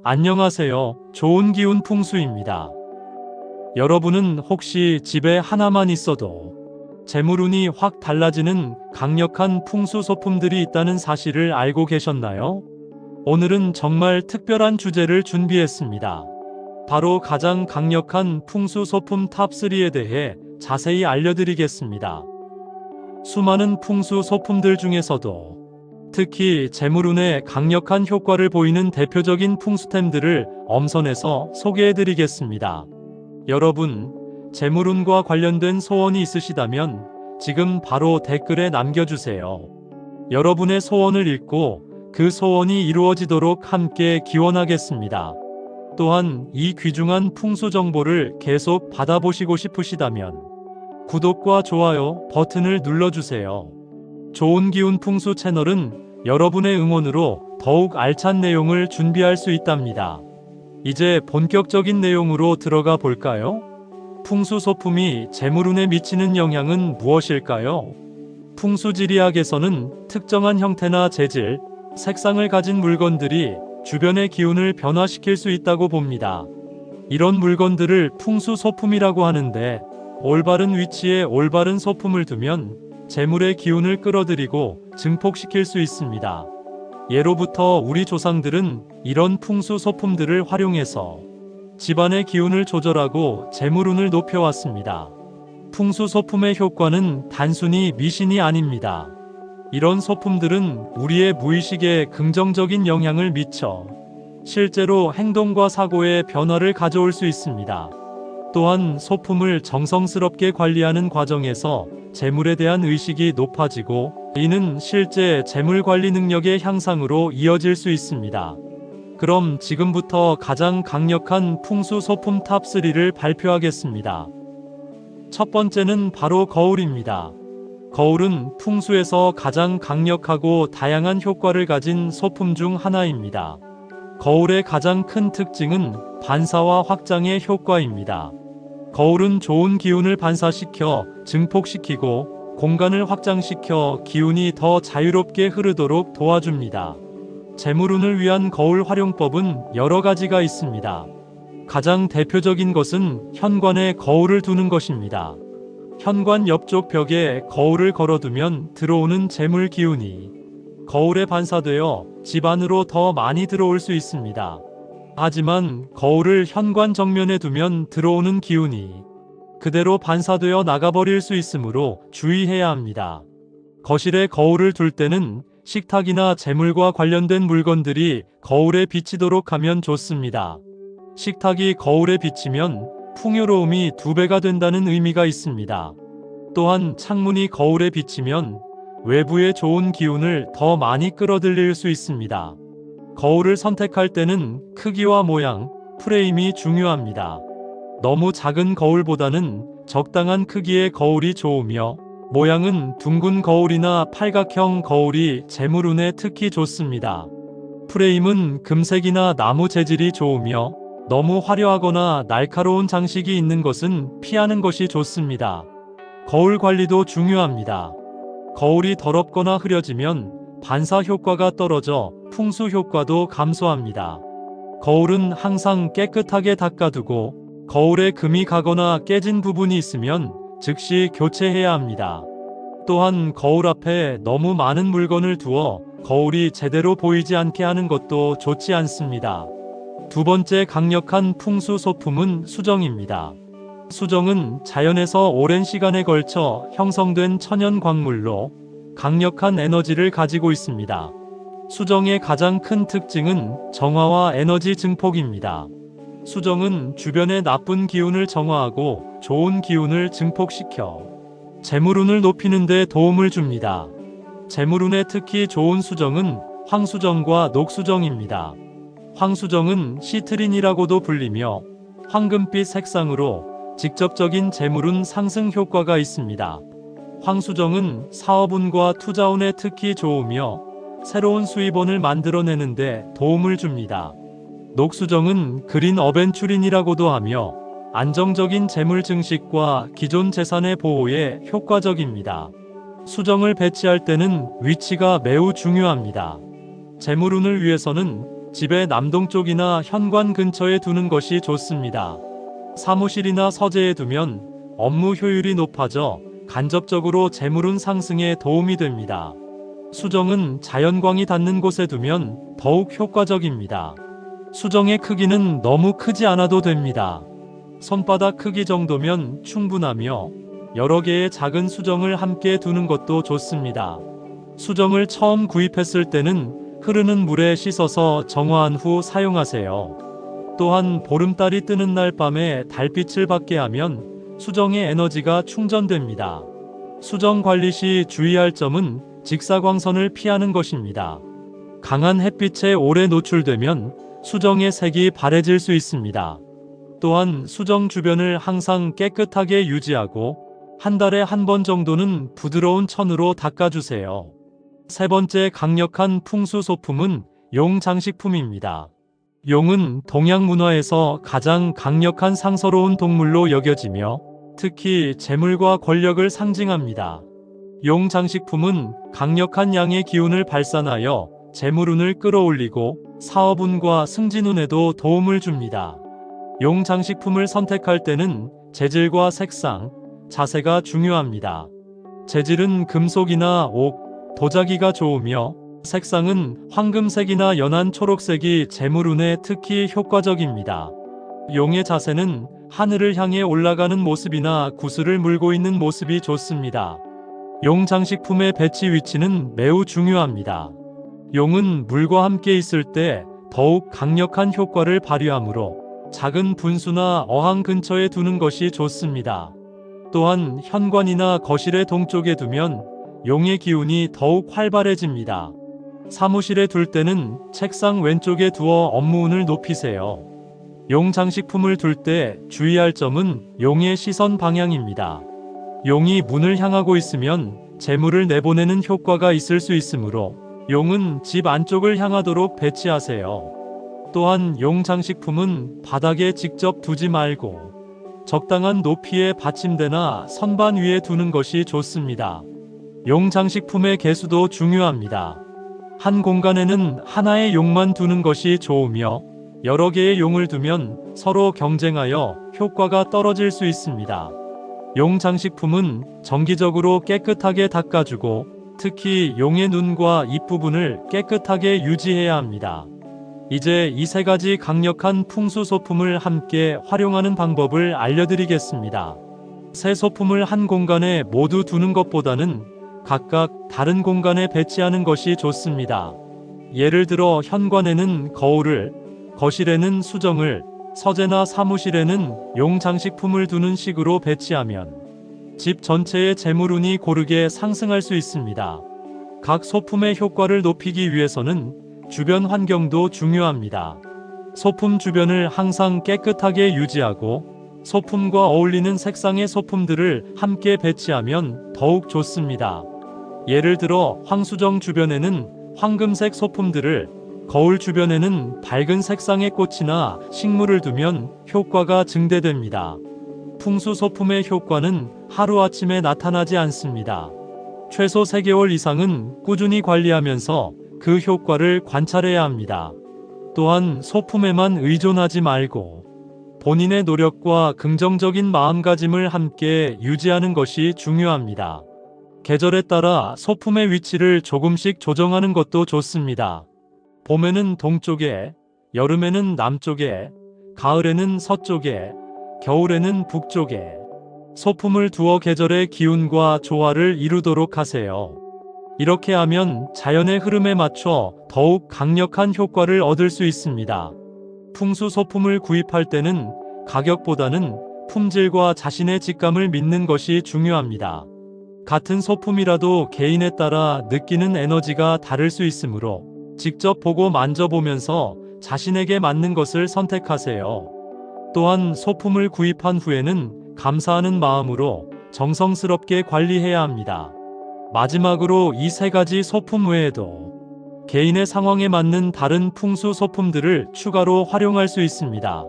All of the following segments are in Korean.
안녕하세요. 좋은 기운 풍수입니다. 여러분은 혹시 집에 하나만 있어도 재물운이 확 달라지는 강력한 풍수 소품들이 있다는 사실을 알고 계셨나요? 오늘은 정말 특별한 주제를 준비했습니다. 바로 가장 강력한 풍수 소품 탑3에 대해 자세히 알려드리겠습니다. 수많은 풍수 소품들 중에서도 특히 재물운에 강력한 효과를 보이는 대표적인 풍수템들을 엄선해서 소개해드리겠습니다. 여러분, 재물운과 관련된 소원이 있으시다면 지금 바로 댓글에 남겨주세요. 여러분의 소원을 읽고 그 소원이 이루어지도록 함께 기원하겠습니다. 또한 이 귀중한 풍수 정보를 계속 받아보시고 싶으시다면 구독과 좋아요 버튼을 눌러주세요. 좋은 기운 풍수 채널은 여러분의 응원으로 더욱 알찬 내용을 준비할 수 있답니다. 이제 본격적인 내용으로 들어가 볼까요? 풍수 소품이 재물운에 미치는 영향은 무엇일까요? 풍수지리학에서는 특정한 형태나 재질, 색상을 가진 물건들이 주변의 기운을 변화시킬 수 있다고 봅니다. 이런 물건들을 풍수 소품이라고 하는데, 올바른 위치에 올바른 소품을 두면 재물의 기운을 끌어들이고 증폭시킬 수 있습니다. 예로부터 우리 조상들은 이런 풍수 소품들을 활용해서 집안의 기운을 조절하고 재물운을 높여왔습니다. 풍수 소품의 효과는 단순히 미신이 아닙니다. 이런 소품들은 우리의 무의식에 긍정적인 영향을 미쳐 실제로 행동과 사고에 변화를 가져올 수 있습니다. 또한 소품을 정성스럽게 관리하는 과정에서 재물에 대한 의식이 높아지고 이는 실제 재물 관리 능력의 향상으로 이어질 수 있습니다. 그럼 지금부터 가장 강력한 풍수 소품 탑3를 발표하겠습니다. 첫 번째는 바로 거울입니다. 거울은 풍수에서 가장 강력하고 다양한 효과를 가진 소품 중 하나입니다. 거울의 가장 큰 특징은 반사와 확장의 효과입니다. 거울은 좋은 기운을 반사시켜 증폭시키고 공간을 확장시켜 기운이 더 자유롭게 흐르도록 도와줍니다. 재물운을 위한 거울 활용법은 여러 가지가 있습니다. 가장 대표적인 것은 현관에 거울을 두는 것입니다. 현관 옆쪽 벽에 거울을 걸어두면 들어오는 재물 기운이 거울에 반사되어 집 안으로 더 많이 들어올 수 있습니다. 하지만 거울을 현관 정면에 두면 들어오는 기운이 그대로 반사되어 나가버릴 수 있으므로 주의해야 합니다. 거실에 거울을 둘 때는 식탁이나 재물과 관련된 물건들이 거울에 비치도록 하면 좋습니다. 식탁이 거울에 비치면 풍요로움이 2배가 된다는 의미가 있습니다. 또한 창문이 거울에 비치면 외부의 좋은 기운을 더 많이 끌어들일 수 있습니다. 거울을 선택할 때는 크기와 모양, 프레임이 중요합니다. 너무 작은 거울보다는 적당한 크기의 거울이 좋으며 모양은 둥근 거울이나 팔각형 거울이 재물운에 특히 좋습니다. 프레임은 금색이나 나무 재질이 좋으며 너무 화려하거나 날카로운 장식이 있는 것은 피하는 것이 좋습니다. 거울 관리도 중요합니다. 거울이 더럽거나 흐려지면 반사 효과가 떨어져 풍수 효과도 감소합니다. 거울은 항상 깨끗하게 닦아두고 거울에 금이 가거나 깨진 부분이 있으면 즉시 교체해야 합니다. 또한 거울 앞에 너무 많은 물건을 두어 거울이 제대로 보이지 않게 하는 것도 좋지 않습니다. 두 번째 강력한 풍수 소품은 수정입니다. 수정은 자연에서 오랜 시간에 걸쳐 형성된 천연 광물로 강력한 에너지를 가지고 있습니다. 수정의 가장 큰 특징은 정화와 에너지 증폭입니다. 수정은 주변의 나쁜 기운을 정화하고 좋은 기운을 증폭시켜 재물운을 높이는 데 도움을 줍니다. 재물운에 특히 좋은 수정은 황수정과 녹수정입니다. 황수정은 시트린이라고도 불리며 황금빛 색상으로 직접적인 재물운 상승 효과가 있습니다. 황수정은 사업운과 투자운에 특히 좋으며 새로운 수입원을 만들어내는데 도움을 줍니다. 녹수정은 그린 어벤츄린이라고도 하며 안정적인 재물 증식과 기존 재산의 보호에 효과적입니다. 수정을 배치할 때는 위치가 매우 중요합니다. 재물운을 위해서는 집의 남동쪽이나 현관 근처에 두는 것이 좋습니다. 사무실이나 서재에 두면 업무 효율이 높아져 간접적으로 재물운 상승에 도움이 됩니다. 수정은 자연광이 닿는 곳에 두면 더욱 효과적입니다. 수정의 크기는 너무 크지 않아도 됩니다. 손바닥 크기 정도면 충분하며 여러 개의 작은 수정을 함께 두는 것도 좋습니다. 수정을 처음 구입했을 때는 흐르는 물에 씻어서 정화한 후 사용하세요. 또한 보름달이 뜨는 날 밤에 달빛을 받게 하면 수정의 에너지가 충전됩니다. 수정 관리 시 주의할 점은 직사광선을 피하는 것입니다. 강한 햇빛에 오래 노출되면 수정의 색이 바래질 수 있습니다. 또한 수정 주변을 항상 깨끗하게 유지하고 한 달에 한 번 정도는 부드러운 천으로 닦아주세요. 세 번째 강력한 풍수 소품은 용 장식품입니다. 용은 동양 문화에서 가장 강력한 상서로운 동물로 여겨지며 특히 재물과 권력을 상징합니다. 용 장식품은 강력한 양의 기운을 발산하여 재물운을 끌어올리고 사업운과 승진운에도 도움을 줍니다. 용 장식품을 선택할 때는 재질과 색상, 자세가 중요합니다. 재질은 금속이나 옥, 도자기가 좋으며 색상은 황금색이나 연한 초록색이 재물운에 특히 효과적입니다. 용의 자세는 하늘을 향해 올라가는 모습이나 구슬을 물고 있는 모습이 좋습니다. 용 장식품의 배치 위치는 매우 중요합니다. 용은 물과 함께 있을 때 더욱 강력한 효과를 발휘하므로 작은 분수나 어항 근처에 두는 것이 좋습니다. 또한 현관이나 거실의 동쪽에 두면 용의 기운이 더욱 활발해집니다. 사무실에 둘 때는 책상 왼쪽에 두어 업무운을 높이세요. 용 장식품을 둘 때 주의할 점은 용의 시선 방향입니다. 용이 문을 향하고 있으면 재물을 내보내는 효과가 있을 수 있으므로 용은 집 안쪽을 향하도록 배치하세요. 또한 용 장식품은 바닥에 직접 두지 말고 적당한 높이의 받침대나 선반 위에 두는 것이 좋습니다. 용 장식품의 개수도 중요합니다. 한 공간에는 하나의 용만 두는 것이 좋으며 여러 개의 용을 두면 서로 경쟁하여 효과가 떨어질 수 있습니다. 용 장식품은 정기적으로 깨끗하게 닦아주고 특히 용의 눈과 입 부분을 깨끗하게 유지해야 합니다. 이제 이 세 가지 강력한 풍수 소품을 함께 활용하는 방법을 알려드리겠습니다. 세 소품을 한 공간에 모두 두는 것보다는 각각 다른 공간에 배치하는 것이 좋습니다. 예를 들어 현관에는 거울을, 거실에는 수정을, 서재나 사무실에는 용 장식품을 두는 식으로 배치하면 집 전체의 재물운이 고르게 상승할 수 있습니다. 각 소품의 효과를 높이기 위해서는 주변 환경도 중요합니다. 소품 주변을 항상 깨끗하게 유지하고 소품과 어울리는 색상의 소품들을 함께 배치하면 더욱 좋습니다. 예를 들어 황수정 주변에는 황금색 소품들을, 거울 주변에는 밝은 색상의 꽃이나 식물을 두면 효과가 증대됩니다. 풍수 소품의 효과는 하루아침에 나타나지 않습니다. 최소 3개월 이상은 꾸준히 관리하면서 그 효과를 관찰해야 합니다. 또한 소품에만 의존하지 말고 본인의 노력과 긍정적인 마음가짐을 함께 유지하는 것이 중요합니다. 계절에 따라 소품의 위치를 조금씩 조정하는 것도 좋습니다. 봄에는 동쪽에, 여름에는 남쪽에, 가을에는 서쪽에, 겨울에는 북쪽에 소품을 두어 계절의 기운과 조화를 이루도록 하세요. 이렇게 하면 자연의 흐름에 맞춰 더욱 강력한 효과를 얻을 수 있습니다. 풍수 소품을 구입할 때는 가격보다는 품질과 자신의 직감을 믿는 것이 중요합니다. 같은 소품이라도 개인에 따라 느끼는 에너지가 다를 수 있으므로 직접 보고 만져보면서 자신에게 맞는 것을 선택하세요. 또한 소품을 구입한 후에는 감사하는 마음으로 정성스럽게 관리해야 합니다. 마지막으로 이 세 가지 소품 외에도 개인의 상황에 맞는 다른 풍수 소품들을 추가로 활용할 수 있습니다.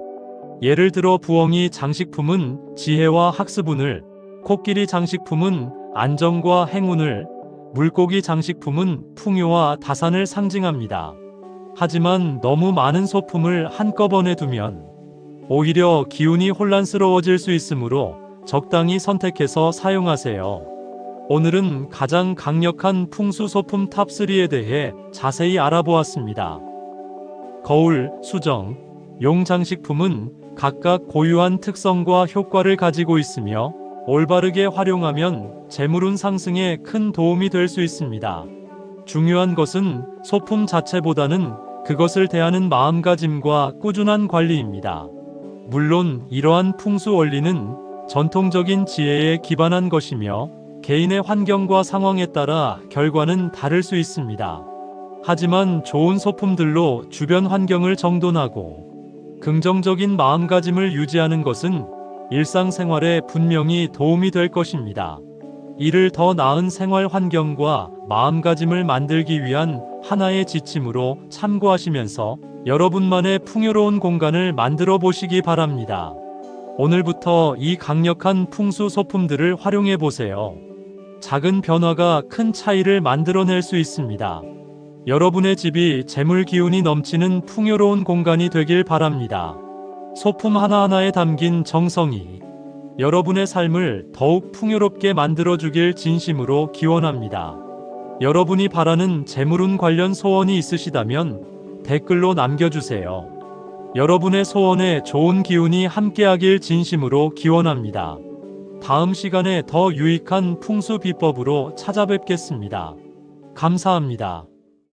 예를 들어 부엉이 장식품은 지혜와 학습운을, 코끼리 장식품은 안정과 행운을, 물고기 장식품은 풍요와 다산을 상징합니다. 하지만 너무 많은 소품을 한꺼번에 두면 오히려 기운이 혼란스러워질 수 있으므로 적당히 선택해서 사용하세요. 오늘은 가장 강력한 풍수 소품 탑3에 대해 자세히 알아보았습니다. 거울, 수정, 용 장식품은 각각 고유한 특성과 효과를 가지고 있으며 올바르게 활용하면 재물운 상승에 큰 도움이 될 수 있습니다. 중요한 것은 소품 자체보다는 그것을 대하는 마음가짐과 꾸준한 관리입니다. 물론 이러한 풍수 원리는 전통적인 지혜에 기반한 것이며 개인의 환경과 상황에 따라 결과는 다를 수 있습니다. 하지만 좋은 소품들로 주변 환경을 정돈하고 긍정적인 마음가짐을 유지하는 것은 일상생활에 분명히 도움이 될 것입니다. 이를 더 나은 생활 환경과 마음가짐을 만들기 위한 하나의 지침으로 참고하시면서 여러분만의 풍요로운 공간을 만들어 보시기 바랍니다. 오늘부터 이 강력한 풍수 소품들을 활용해 보세요. 작은 변화가 큰 차이를 만들어낼 수 있습니다. 여러분의 집이 재물 기운이 넘치는 풍요로운 공간이 되길 바랍니다. 소품 하나하나에 담긴 정성이 여러분의 삶을 더욱 풍요롭게 만들어주길 진심으로 기원합니다. 여러분이 바라는 재물운 관련 소원이 있으시다면 댓글로 남겨주세요. 여러분의 소원에 좋은 기운이 함께하길 진심으로 기원합니다. 다음 시간에 더 유익한 풍수 비법으로 찾아뵙겠습니다. 감사합니다.